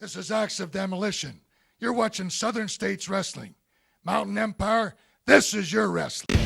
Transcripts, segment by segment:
This is Acts of Demolition. You're watching Southern States Wrestling. Mountain Empire, this is your wrestling.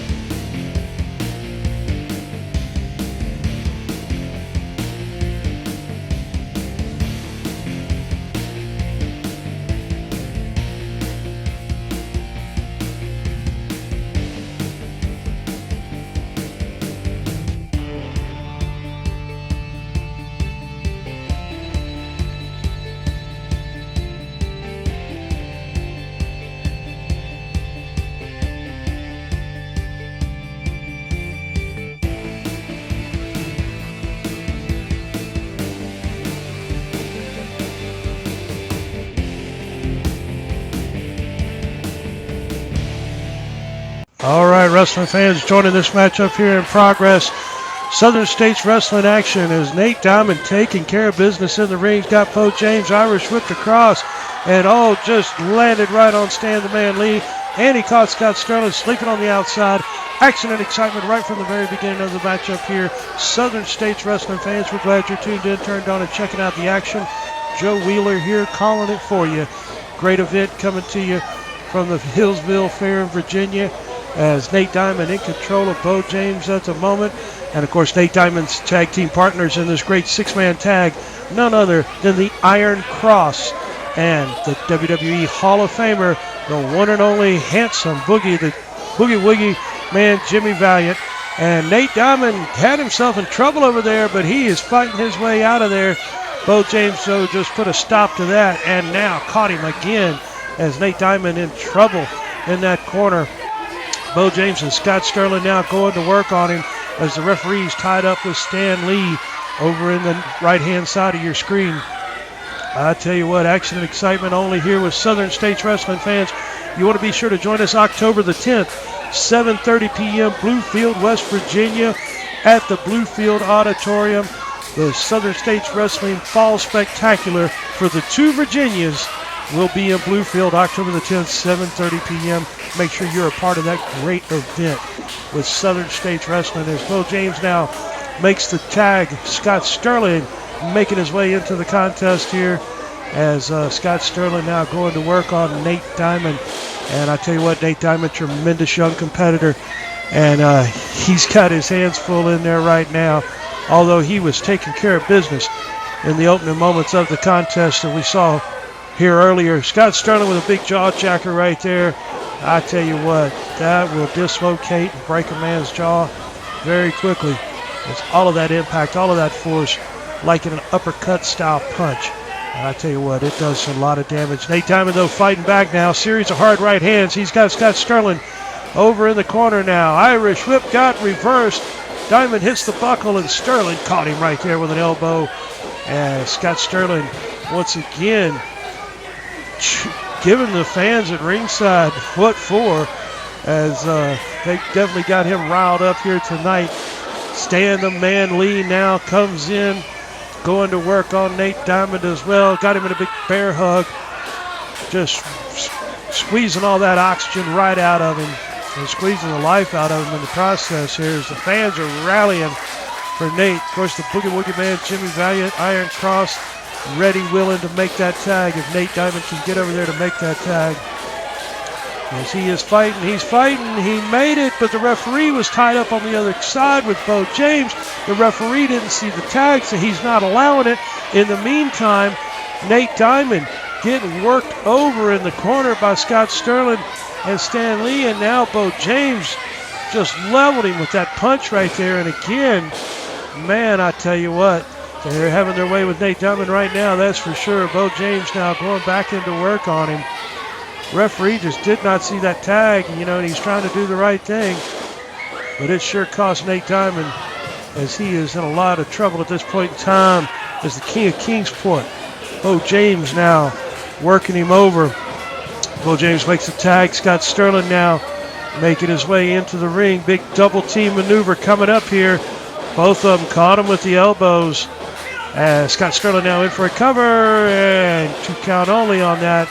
All right, wrestling fans, joining this matchup here in progress. Southern States Wrestling action as Nate Diamond taking care of business in the ring. He's got Bo James Irish whipped across and just landed right on Stan the Man Lee. And he caught Scott Sterling sleeping on the outside. Action and excitement right from the very beginning of the matchup here. Southern States Wrestling fans, we're glad you're tuned in, turned on, and checking out the action. Joe Wheeler here calling it for you. Great event coming to you from the Hillsville Fair in Virginia, as Nate Diamond in control of Bo James at the moment. And of course, Nate Diamond's tag team partners in this great six-man tag, none other than the Iron Cross and the WWE Hall of Famer, the one and only handsome Boogie, the Boogie Woogie man, Jimmy Valiant. And Nate Diamond had himself in trouble over there, but he is fighting his way out of there. Bo James, though, just put a stop to that and now caught him again as Nate Diamond in trouble in that corner. Bo James and Scott Sterling now going to work on him as the referee's tied up with Stan Lee over in the right-hand side of your screen. I tell you what, action and excitement only here with Southern States Wrestling fans. You want to be sure to join us October the 10th, 7:30 p.m., Bluefield, West Virginia, at the Bluefield Auditorium. The Southern States Wrestling Fall Spectacular for the two Virginias will be in Bluefield October the 10th, 7:30 p.m. Make sure you're a part of that great event with Southern States Wrestling. As Bo James now makes the tag, Scott Sterling making his way into the contest here as Scott Sterling now going to work on Nate Diamond. And I tell you what, Nate Diamond, tremendous young competitor, and he's got his hands full in there right now, although he was taking care of business in the opening moments of the contest that we saw here earlier. Scott Sterling with a big jaw jacker right there. I tell you what, that will dislocate and break a man's jaw very quickly. It's all of that impact, all of that force, like in an uppercut style punch. And I tell you what, it does a lot of damage. Nate Diamond, though, fighting back now. Series of hard right hands. He's got Scott Sterling over in the corner now. Irish whip got reversed. Diamond hits the buckle, and Sterling caught him right there with an elbow. And Scott Sterling, once again, giving the fans at ringside what for, as they definitely got him riled up here tonight. Stan the Man Lee now comes in, going to work on Nate Diamond as well. Got him in a big bear hug, just squeezing all that oxygen right out of him and squeezing the life out of him in the process here as the fans are rallying for Nate. Of course, the Boogie Woogie Man, Jimmy Valiant, Iron Cross, ready, willing to make that tag if Nate Diamond can get over there to make that tag. As he is fighting, he's fighting, he made it, but the referee was tied up on the other side with Bo James. The referee didn't see the tag, so he's not allowing it. In the meantime, Nate Diamond getting worked over in the corner by Scott Sterling and Stan Lee, and now Bo James just leveled him with that punch right there. And again, man, I tell you what, they're having their way with Nate Diamond right now, that's for sure. Bo James now going back into work on him. Referee just did not see that tag, and he's trying to do the right thing. But it sure cost Nate Diamond, as he is in a lot of trouble at this point in time as the King of Kingsport. Bo James now working him over. Bo James makes the tag. Scott Sterling now making his way into the ring. Big double team maneuver coming up here. Both of them caught him with the elbows. Scott Sterling now in for a cover, and 2 count only on that.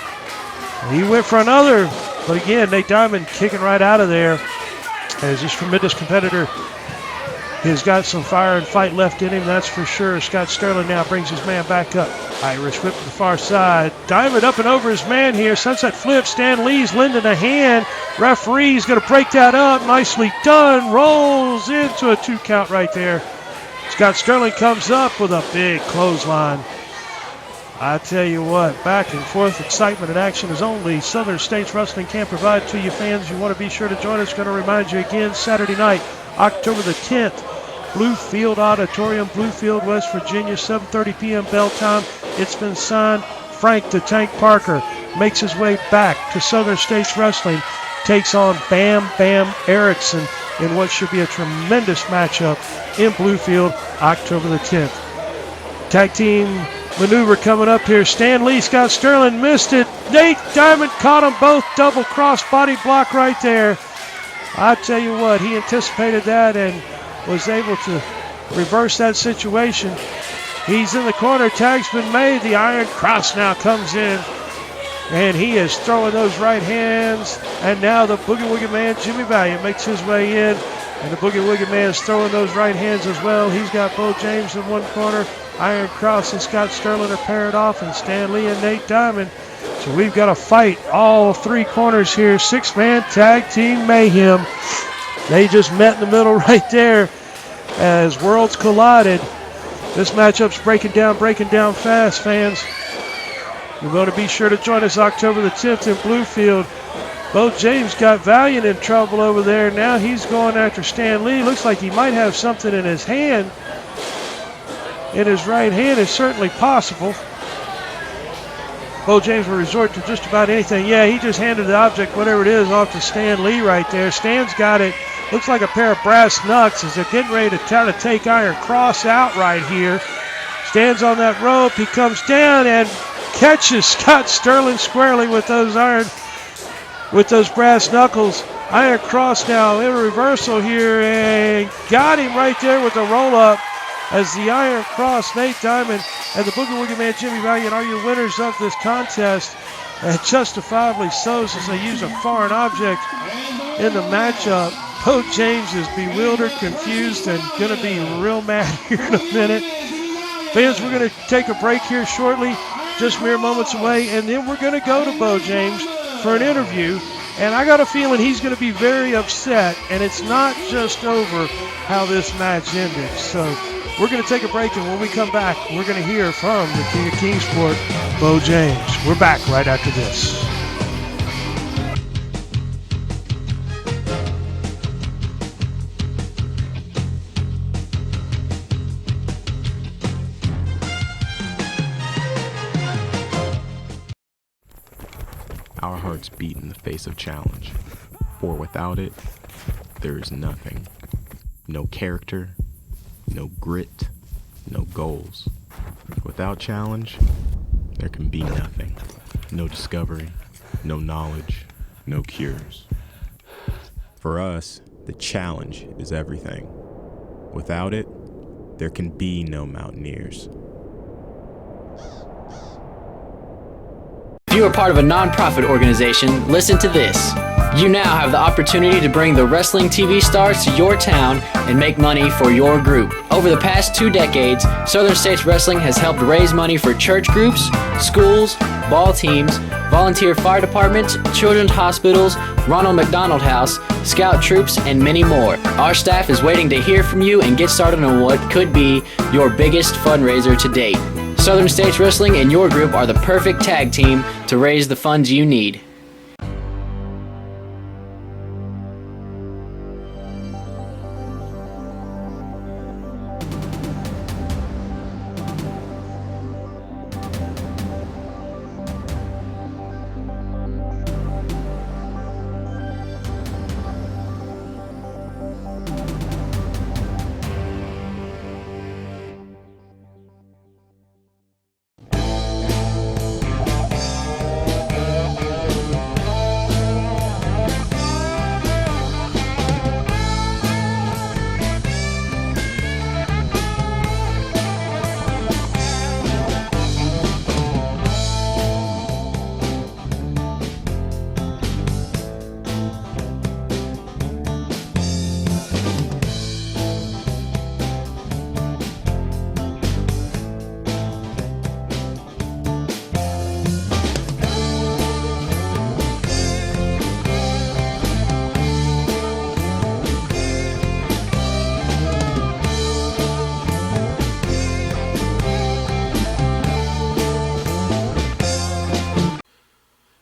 He went for another, but again, Nate Diamond kicking right out of there as this tremendous competitor He's got some fire and fight left in him, that's for sure. Scott Sterling now brings his man back up. Irish whip to the far side. Diamond up and over his man here. Sunset flip. Stan Lee's lending a hand. Referee's going to break that up. Nicely done. Rolls into a 2 count right there. Scott Sterling comes up with a big clothesline. I tell you what, back and forth excitement and action is only Southern States Wrestling can provide to you fans. You want to be sure to join us. Going to remind you again, Saturday night, October the 10th, Bluefield Auditorium, Bluefield, West Virginia, 7:30 p.m. bell time. It's been signed. Frank the Tank Parker makes his way back to Southern States Wrestling, takes on Bam Bam Erickson in what should be a tremendous matchup in Bluefield, October the 10th. Tag team maneuver coming up here. Stan Lee, Scott Sterling missed it. Nate Diamond caught them both. Double cross body block right there. I tell you what, he anticipated that and was able to reverse that situation. He's in the corner. Tag's been made. The Iron Cross now comes in. And he is throwing those right hands. And now the Boogie Woogie Man, Jimmy Valiant, makes his way in. And the Boogie Woogie Man is throwing those right hands as well. He's got Bo James in one corner. Iron Cross and Scott Sterling are paired off, and Stan Lee and Nate Diamond. So we've got a fight all 3 corners here. 6-man tag team mayhem. They just met in the middle right there as worlds collided. This matchup's breaking down fast, fans. You're going to be sure to join us October the 10th in Bluefield. Bo James got Valiant in trouble over there. Now he's going after Stan Lee. Looks like he might have something in his hand. In his right hand is certainly possible. Bo James will resort to just about anything. Yeah, he just handed the object, whatever it is, off to Stan Lee right there. Stan's got it. Looks like a pair of brass knucks as they're getting ready to try to take Iron Cross out right here. Stands on that rope. He comes down and catches Scott Sterling squarely with those brass knuckles. Iron Cross now in reversal here and got him right there with the roll-up as the Iron Cross, Nate Diamond, and the Boogie Woogie Man, Jimmy Valiant, are your winners of this contest. And justifiably so, since they use a foreign object in the matchup. Bo James is bewildered, confused, and going to be real mad here in a minute. Fans, we're going to take a break here shortly, just mere moments away, and then we're going to go to Bo James for an interview. And I got a feeling he's going to be very upset, and it's not just over how this match ended. So we're going to take a break, and when we come back, we're going to hear from the King of Kingsport, Bo James. We're back right after this. Our hearts beat in the face of challenge, for without it, there is nothing. No character, no grit, no goals. Without challenge, there can be nothing. No discovery, no knowledge, no cures. For us, the challenge is everything. Without it, there can be no mountaineers. If you are part of a non-profit organization, listen to this. You now have the opportunity to bring the wrestling TV stars to your town and make money for your group. Over the past 2 decades, Southern States Wrestling has helped raise money for church groups, schools, ball teams, volunteer fire departments, children's hospitals, Ronald McDonald House, scout troops, and many more. Our staff is waiting to hear from you and get started on what could be your biggest fundraiser to date. Southern States Wrestling and your group are the perfect tag team to raise the funds you need.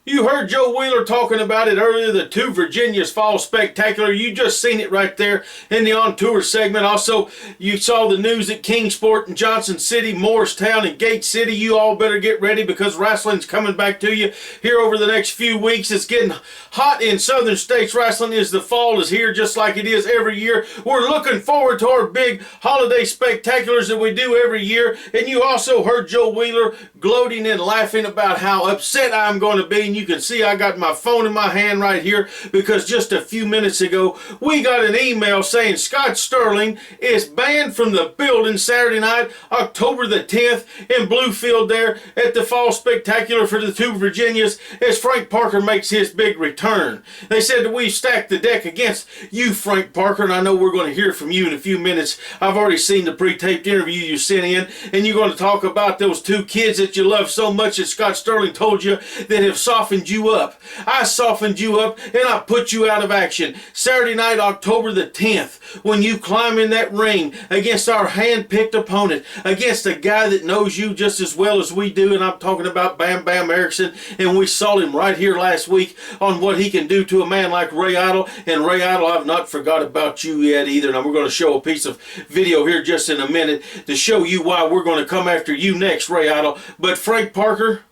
You heard Joe Wheeler talking about it earlier, the Two Virginias Fall Spectacular. You just seen it right there in the On Tour segment. Also, you saw the news at Kingsport and Johnson City, Morristown, and Gate City. You all better get ready because wrestling's coming back to you here over the next few weeks. It's getting hot in Southern States Wrestling as the fall is here just like it is every year. We're looking forward to our big holiday spectaculars that we do every year. And you also heard Joe Wheeler gloating and laughing about how upset I'm going to be. You can see I got my phone in my hand right here because just a few minutes ago we got an email saying Scott Sterling is banned from the building Saturday night, October the 10th in Bluefield there at the Fall Spectacular for the Two Virginias as Frank Parker makes his big return. They said that we stacked the deck against you, Frank Parker, and I know we're going to hear from you in a few minutes. I've already seen the pre-taped interview you sent in, and you're going to talk about those two kids that you love so much that Scott Sterling told you that have softened you up. I softened you up and I put you out of action. Saturday night, October the 10th, when you climb in that ring against our hand-picked opponent, against a guy that knows you just as well as we do, and I'm talking about Bam Bam Erickson, and we saw him right here last week on what he can do to a man like Ray Idle. And Ray Idle, I've not forgot about you yet either, and we're going to show a piece of video here just in a minute to show you why we're going to come after you next, Ray Idle. But Frank Parker,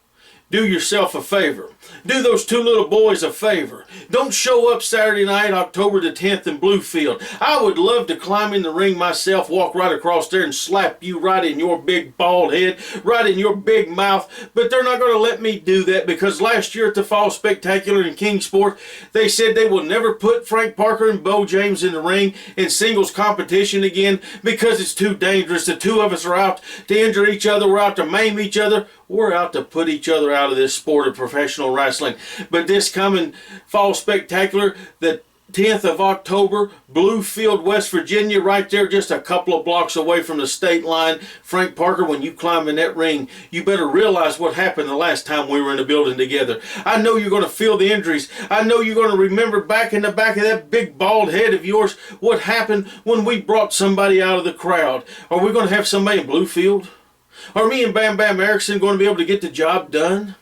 do yourself a favor. Do those two little boys a favor. Don't show up Saturday night, October the 10th in Bluefield. I would love to climb in the ring myself, walk right across there and slap you right in your big bald head, right in your big mouth. But they're not going to let me do that because last year at the Fall Spectacular in Kingsport, they said they will never put Frank Parker and Bo James in the ring in singles competition again because it's too dangerous. The two of us are out to injure each other. We're out to maim each other. We're out to put each other out of this sport of professional wrestling. But this coming Fall Spectacular, the 10th of October, Bluefield, West Virginia, right there just a couple of blocks away from the state line. Frank Parker, when you climb in that ring, you better realize what happened the last time we were in the building together. I know you're going to feel the injuries. I know you're going to remember back in the back of that big bald head of yours what happened when we brought somebody out of the crowd. Are we going to have somebody in Bluefield? Are me and Bam Bam Erickson going to be able to get the job done?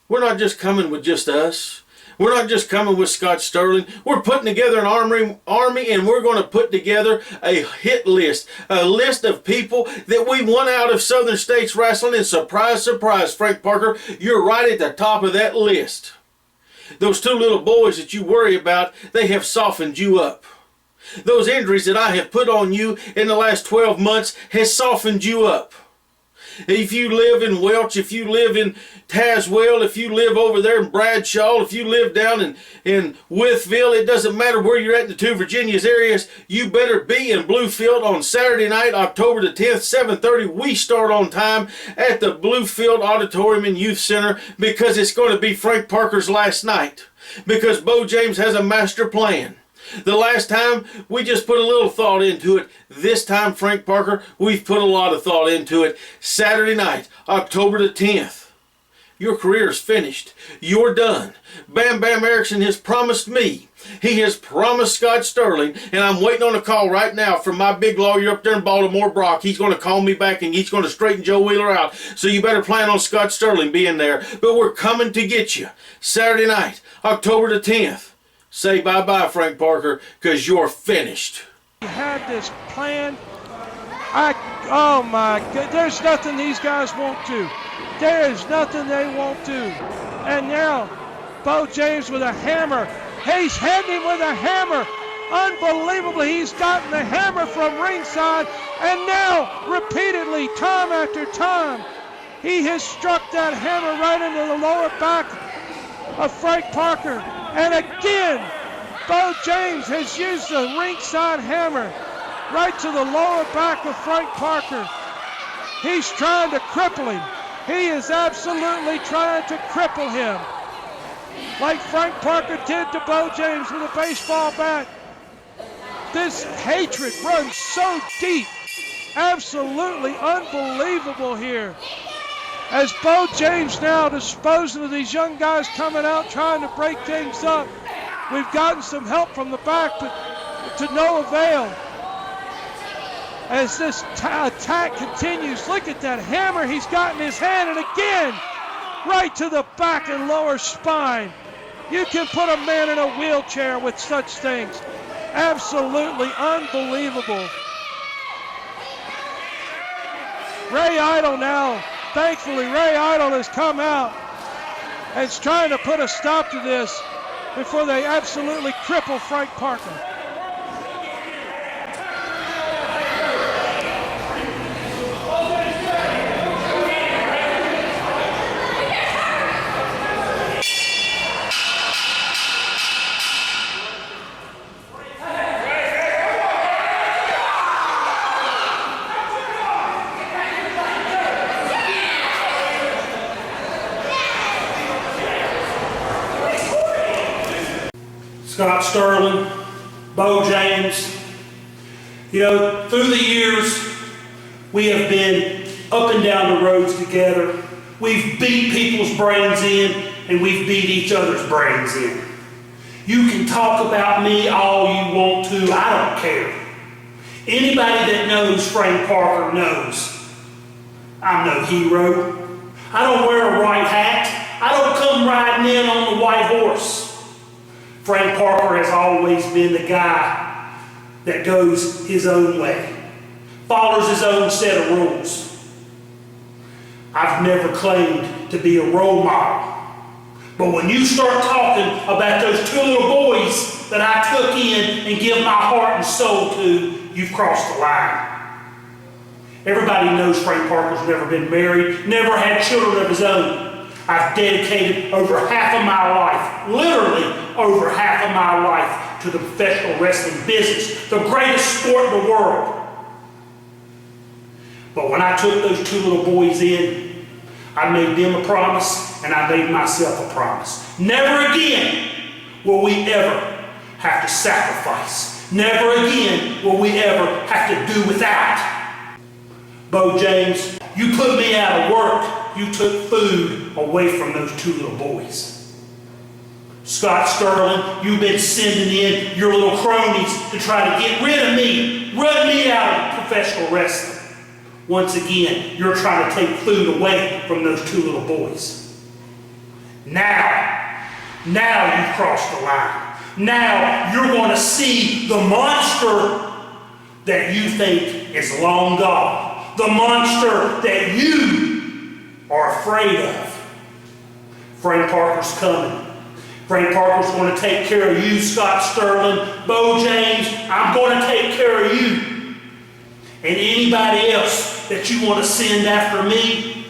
We're not just coming with just us. We're not just coming with Scott Sterling. We're putting together an army, and we're going to put together a hit list. A list of people that we want out of Southern States Wrestling. And surprise, surprise, Frank Parker, you're right at the top of that list. Those two little boys that you worry about, they have softened you up. Those injuries that I have put on you in the last 12 months has softened you up. If you live in Welch, if you live in Tazewell, if you live over there in Bradshaw, if you live down in Wytheville, it doesn't matter where you're at in the Two Virginias areas, you better be in Bluefield on Saturday night, October the 10th, 7:30. We start on time at the Bluefield Auditorium and Youth Center because it's going to be Frank Parker's last night. Because Bo James has a master plan. The last time, we just put a little thought into it. This time, Frank Parker, we've put a lot of thought into it. Saturday night, October the 10th. Your career is finished. You're done. Bam Bam Erickson has promised me. He has promised Scott Sterling, and I'm waiting on a call right now from my big lawyer up there in Baltimore, Brock. He's going to call me back, and he's going to straighten Joe Wheeler out. So you better plan on Scott Sterling being there. But we're coming to get you. Saturday night, October the 10th. Say bye-bye, Frank Parker, because you're finished. He had this plan. Oh my God, there's nothing these guys won't do. There is nothing they won't do. And now, Bo James with a hammer. He's hitting him with a hammer. Unbelievably, he's gotten the hammer from ringside. And now, repeatedly, time after time, he has struck that hammer right into the lower back of Frank Parker. And again, Bo James has used the ringside hammer right to the lower back of Frank Parker. He's trying to cripple him. He is absolutely trying to cripple him. Like Frank Parker did to Bo James with a baseball bat. This hatred runs so deep. Absolutely unbelievable here. As Bo James now disposing of these young guys coming out trying to break things up. We've gotten some help from the back, but to no avail. As this attack continues, look at that hammer he's got in his hand, and again, right to the back and lower spine. You can put a man in a wheelchair with such things. Absolutely unbelievable. Ray Idle now, thankfully Ray Idle has come out and is trying to put a stop to this before they absolutely cripple Frank Parker. Scott Sterling, Bo James. You know, through the years, we have been up and down the roads together. We've beat people's brains in, and we've beat each other's brains in. You can talk about me all you want to, I don't care. Anybody that knows Frank Parker knows I'm no hero. I don't wear a white hat. I don't come riding in on the white horse. Frank Parker has always been the guy that goes his own way, follows his own set of rules. I've never claimed to be a role model, but when you start talking about those two little boys that I took in and give my heart and soul to, you've crossed the line. Everybody knows Frank Parker's never been married, never had children of his own. I've dedicated over half of my life, literally over half of my life, to the professional wrestling business, the greatest sport in the world. But when I took those two little boys in, I made them a promise, and I made myself a promise. Never again will we ever have to sacrifice. Never again will we ever have to do without. Bo James, you put me out of work. You took food away from those two little boys. Scott Sterling, you've been sending in your little cronies to try to get rid of me, run me out of professional wrestling. Once again, you're trying to take food away from those two little boys. Now you've crossed the line. Now you're going to see the monster that you think is long gone. The monster that you are afraid of. Frank Parker's coming. Frank Parker's going to take care of you, Scott Sterling. Bo James, I'm going to take care of you. And anybody else that you want to send after me,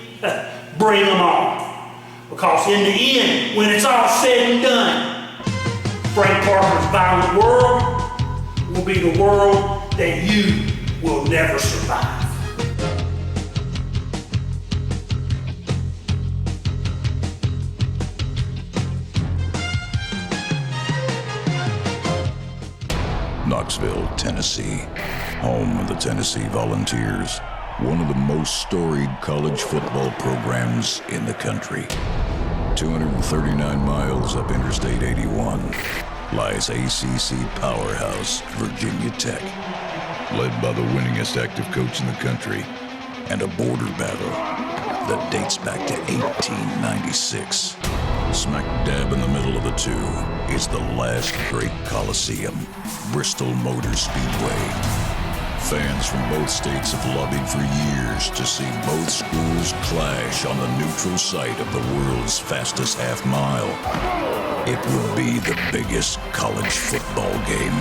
bring them on. Because in the end, when it's all said and done, Frank Parker's violent world will be the world that you will never survive. Knoxville, Tennessee, home of the Tennessee Volunteers, one of the most storied college football programs in the country. 239 miles up Interstate 81 lies ACC powerhouse Virginia Tech, led by the winningest active coach in the country, and a border battle that dates back to 1896. Smack dab in the middle of the two is the last great Coliseum, Bristol Motor Speedway. Fans from both states have lobbied for years to see both schools clash on the neutral site of the world's fastest half mile. It will be the biggest college football game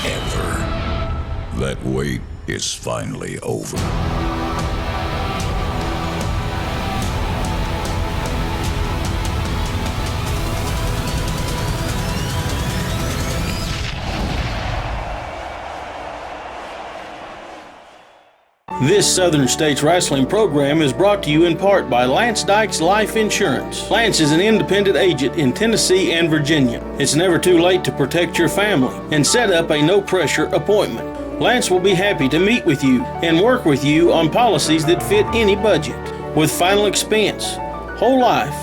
ever. That wait is finally over. This Southern States Wrestling program is brought to you in part by Lance Dykes Life Insurance. Lance is an independent agent in Tennessee and Virginia. It's never too late to protect your family and set up a no-pressure appointment. Lance will be happy to meet with you and work with you on policies that fit any budget. With final expense, whole life,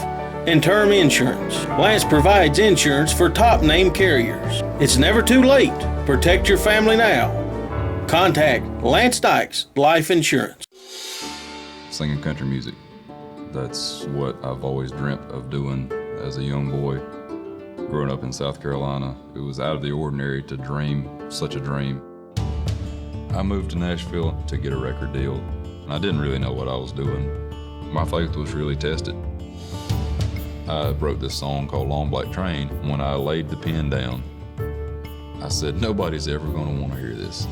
and term insurance, Lance provides insurance for top-name carriers. It's never too late. Protect your family now. Contact Lance Dykes Life Insurance. Slinging country music, That's what I've always dreamt of doing as a young boy. Growing up in South Carolina, it was out of the ordinary to dream such a dream. I moved to Nashville to get a record deal, and I didn't really know what I was doing. My faith was really tested. I wrote this song called Long Black Train. When I laid the pen down, I said, nobody's ever going to want to hear this.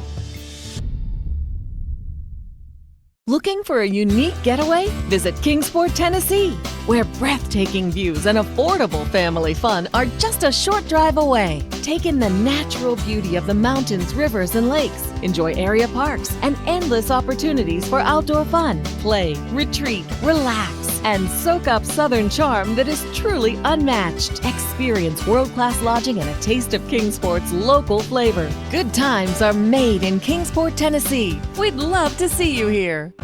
Looking for a unique getaway? Visit Kingsport, Tennessee, where breathtaking views and affordable family fun are just a short drive away. Take in the natural beauty of the mountains, rivers, and lakes. Enjoy area parks and endless opportunities for outdoor fun, play, retreat, relax, and soak up Southern charm that is truly unmatched. Experience world-class lodging and a taste of Kingsport's local flavor. Good times are made in Kingsport, Tennessee. We'd love to see you here.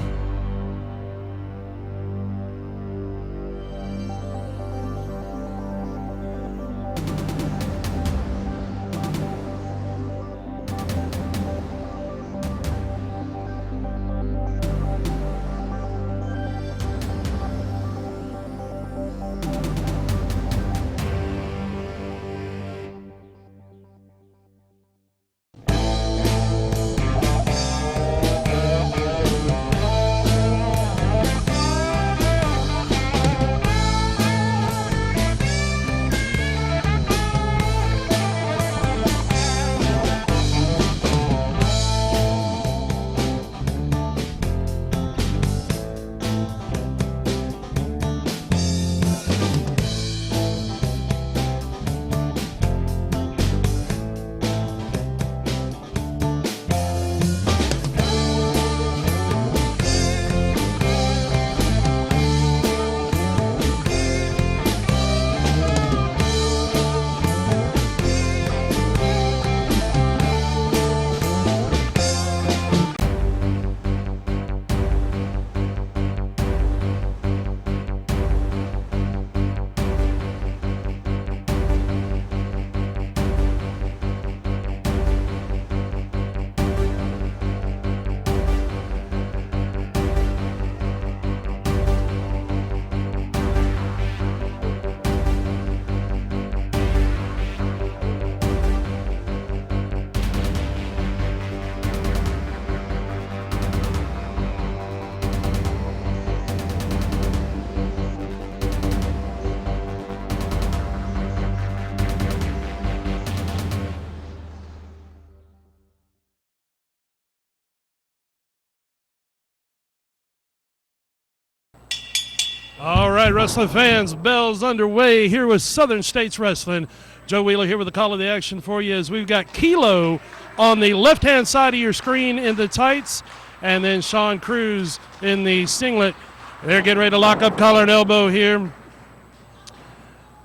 All right, wrestling fans, bell's underway here with Southern States Wrestling. Joe Wheeler here with the call of the action for you as we've got Kilo on the left-hand side of your screen in the tights, and then Sean Cruz in the singlet. They're getting ready to lock up collar and elbow here.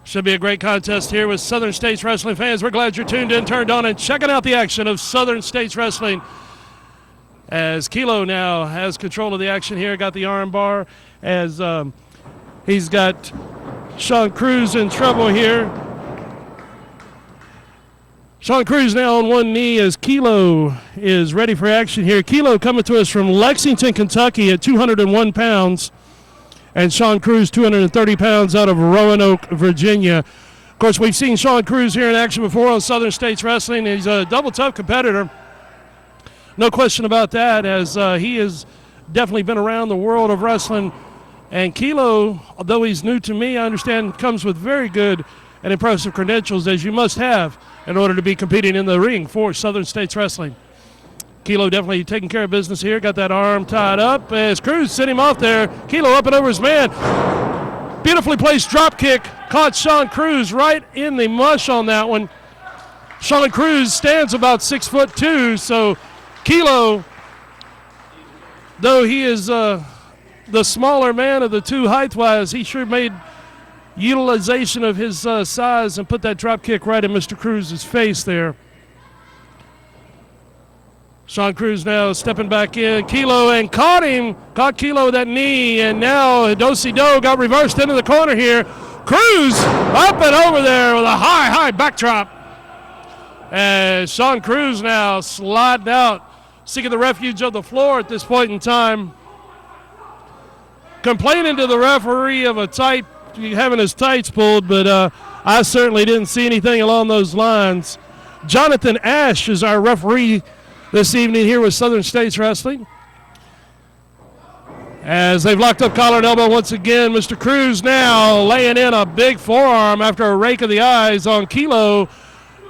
Should be a great contest here with Southern States Wrestling fans. We're glad you're tuned in, turned on, and checking out the action of Southern States Wrestling. As Kilo now has control of the action here, got the arm bar as he's got Sean Cruz in trouble here. Sean Cruz now on one knee as Kilo is ready for action here. Kilo coming to us from Lexington, Kentucky at 201 pounds. And Sean Cruz, 230 pounds out of Roanoke, Virginia. Of course, we've seen Sean Cruz here in action before on Southern States Wrestling. He's a double tough competitor. No question about that, as he has definitely been around the world of wrestling. And Kilo, although he's new to me, I understand comes with very good and impressive credentials, as you must have in order to be competing in the ring for Southern States Wrestling. Kilo definitely taking care of business here. Got that arm tied up as Cruz sent him off there. Kilo up and over his man. Beautifully placed drop kick. Caught Sean Cruz right in the mush on that one. Sean Cruz stands about 6'2", so Kilo, though he is the smaller man of the two height-wise, he sure made utilization of his size and put that drop kick right in Mr. Cruz's face there. Sean Cruz now stepping back in. Kilo and caught him. Caught Kilo with that knee, and now Do-si-do got reversed into the corner here. Cruz up and over there with a high backdrop. And Sean Cruz now sliding out, seeking the refuge of the floor at this point in time. complaining to the referee of having his tights pulled, but I certainly didn't see anything along those lines. Jonathan Ash is our referee this evening here with Southern States Wrestling. As they've locked up collar and elbow once again, Mr. Cruz now laying in a big forearm after a rake of the eyes on Kilo.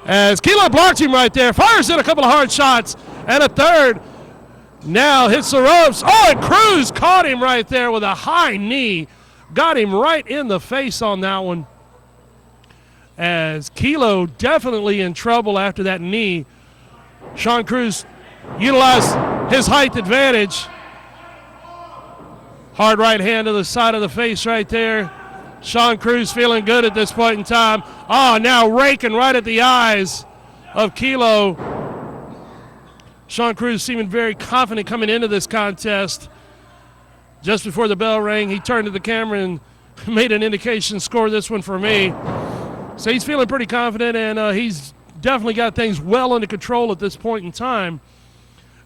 As Kilo blocked him right there, fires in a couple of hard shots, and a third. Now hits the ropes. Oh, and Cruz caught him right there with a high knee. Got him right in the face on that one. As Kilo definitely in trouble after that knee. Sean Cruz utilized his height advantage. Hard right hand to the side of the face right there. Sean Cruz feeling good at this point in time. Oh, now raking right at the eyes of Kilo. Sean Cruz seeming very confident coming into this contest. Just before the bell rang, he turned to the camera and made an indication, score this one for me. So he's feeling pretty confident, and he's definitely got things well under control at this point in time.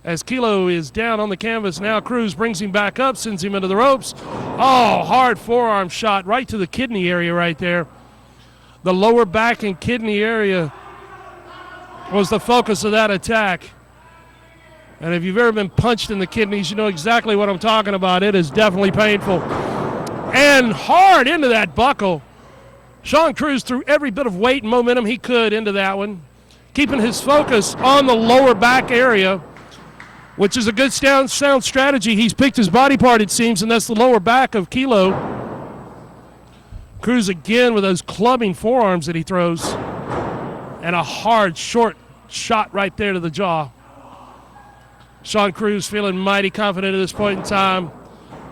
As Kilo is down on the canvas now, Cruz brings him back up, sends him into the ropes. Oh, hard forearm shot right to the kidney area right there. The lower back and kidney area was the focus of that attack. And if you've ever been punched in the kidneys, you know exactly what I'm talking about. It is definitely painful. And hard into that buckle. Sean Cruz threw every bit of weight and momentum he could into that one, keeping his focus on the lower back area, which is a good sound strategy. He's picked his body part, it seems, and that's the lower back of Kilo. Cruz again with those clubbing forearms that he throws, and a hard, short shot right there to the jaw. Sean Cruz feeling mighty confident at this point in time.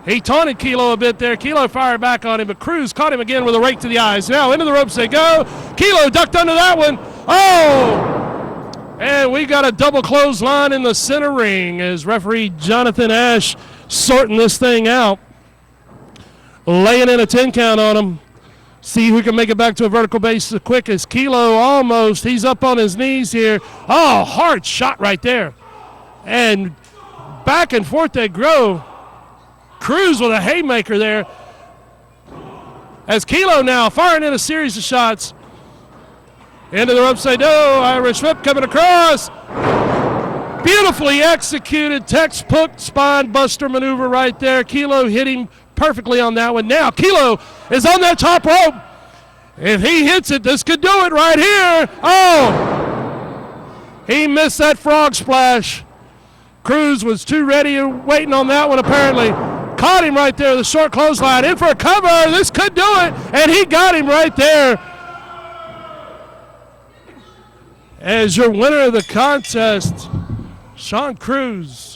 He taunted Kilo a bit there. Kilo fired back on him, but Cruz caught him again with a rake to the eyes. Now into the ropes they go. Kilo ducked under that one. Oh! And we got a double clothesline in the center ring as referee Jonathan Ash sorting this thing out. Laying in a 10 count on him. See who can make it back to a vertical base the quickest. Kilo almost. He's up on his knees here. Oh, hard shot right there. And back and forth they go. Cruz with a haymaker there. As Kilo now firing in a series of shots. Into the ropes they go. Irish whip coming across. Beautifully executed textbook spine buster maneuver right there. Kilo hit him perfectly on that one. Now Kilo is on that top rope. If he hits it, this could do it right here. Oh! He missed that frog splash. Cruz was too ready and waiting on that one apparently. Caught him right there, the short clothesline. In for a cover. This could do it. And he got him right there. As your winner of the contest, Sean Cruz.